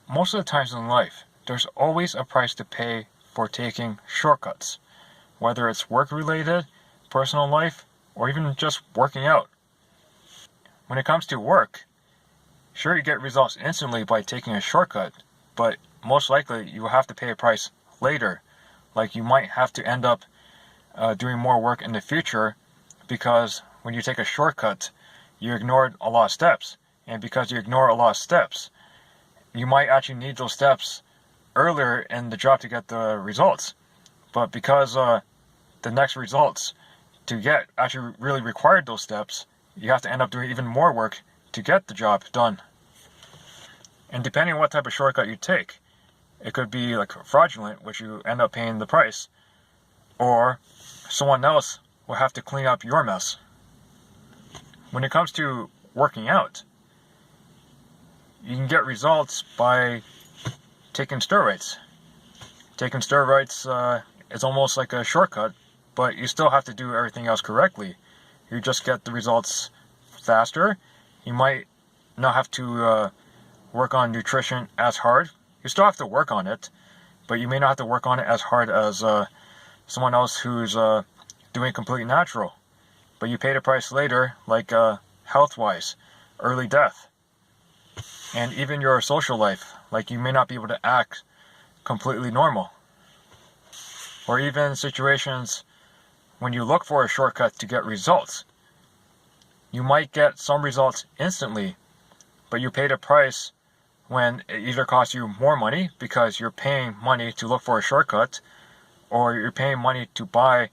Most of the times in life, there's always a price to pay for taking shortcuts, whether it's work-related, personal life, or even just working out. When it comes to work, sure, you get results instantly by taking a shortcut, but most likely you will have to pay a price later. Like you might have to end up doing more work in the future because when you take a shortcut, you ignored a lot of steps. And because you ignore a lot of steps, you might actually need those steps earlier in the job to get the results. But because the next results to get actually really required those steps, you have to end up doing even more work to get the job done. And depending on what type of shortcut you take, it could be like fraudulent, which you end up paying the price, or someone else will have to clean up your mess. When it comes to working out, you can get results by taking steroids. Taking steroids is almost like a shortcut, but you still have to do everything else correctly. You just get the results faster. You might not have to work on nutrition as hard. You still have to work on it, but you may not have to work on it as hard as someone else who's doing completely natural. But you pay the price later, like health-wise, early death. And even your social life, like you may not be able to act completely normal. Or even situations when you look for a shortcut to get results. You might get some results instantly, but you paid a price when it either costs you more money because you're paying money to look for a shortcut, or you're paying money to buy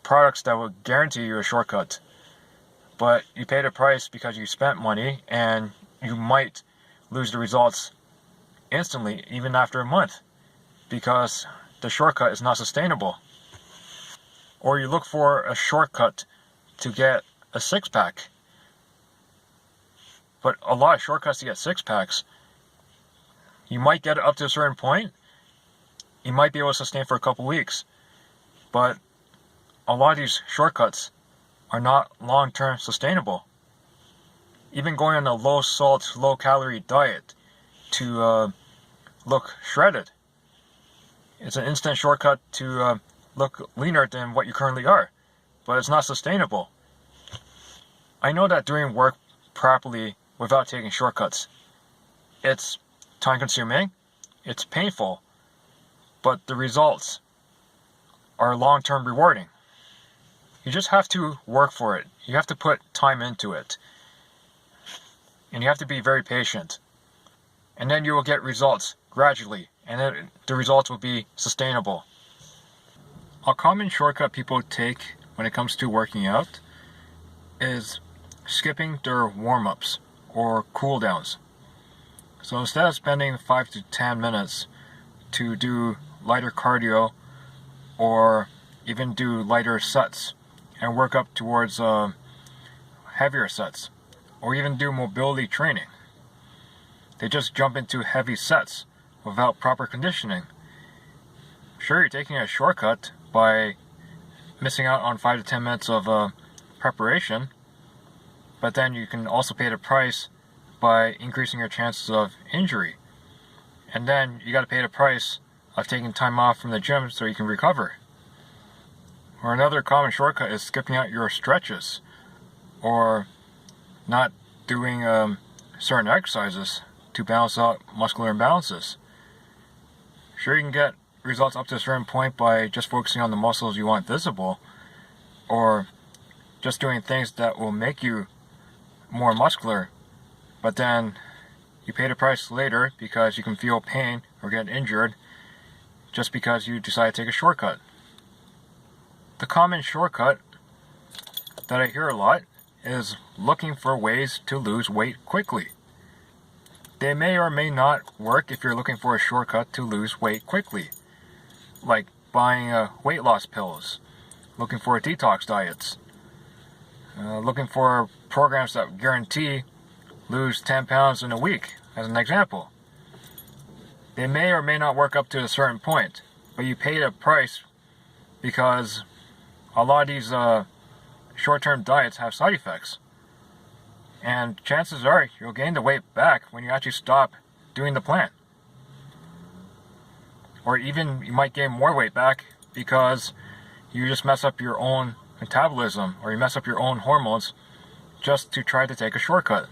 products that will guarantee you a shortcut. But you paid a price because you spent money, and you might lose the results instantly, even after a month, because the shortcut is not sustainable. Or you look for a shortcut to get a six-pack. But a lot of shortcuts to get six-packs, you might get it up to a certain point. You might be able to sustain for a couple weeks. But a lot of these shortcuts are not long-term sustainable. Even going on a low-salt, low-calorie diet to look shredded. It's an instant shortcut to look leaner than what you currently are, but it's not sustainable. I know that doing work properly without taking shortcuts, it's time-consuming, it's painful, but the results are long-term rewarding. You just have to work for it. You have to put time into it. And you have to be very patient. And then you will get results gradually, and then the results will be sustainable. A common shortcut people take when it comes to working out is skipping their warm-ups or cool-downs. So instead of spending 5 to 10 minutes to do lighter cardio or even do lighter sets and work up towards heavier sets, or even do mobility training, they just jump into heavy sets without proper conditioning. Sure, you're taking a shortcut by missing out on 5 to 10 minutes of preparation, but then you can also pay the price by increasing your chances of injury. And then you got to pay the price of taking time off from the gym so you can recover. Or another common shortcut is skipping out your stretches, or not doing certain exercises to balance out muscular imbalances. Sure, you can get results up to a certain point by just focusing on the muscles you want visible, or just doing things that will make you more muscular, but then you pay the price later because you can feel pain or get injured just because you decide to take a shortcut. The common shortcut that I hear a lot is looking for ways to lose weight quickly. They may or may not work if you're looking for a shortcut to lose weight quickly, like buying weight loss pills, looking for detox diets, looking for programs that guarantee lose 10 pounds in a week, as an example. They may or may not work up to a certain point, but you pay the price because a lot of these short-term diets have side effects. And chances are you'll gain the weight back when you actually stop doing the plan. or even you might gain more weight back because you just mess up your own metabolism or you mess up your own hormones just to try to take a shortcut.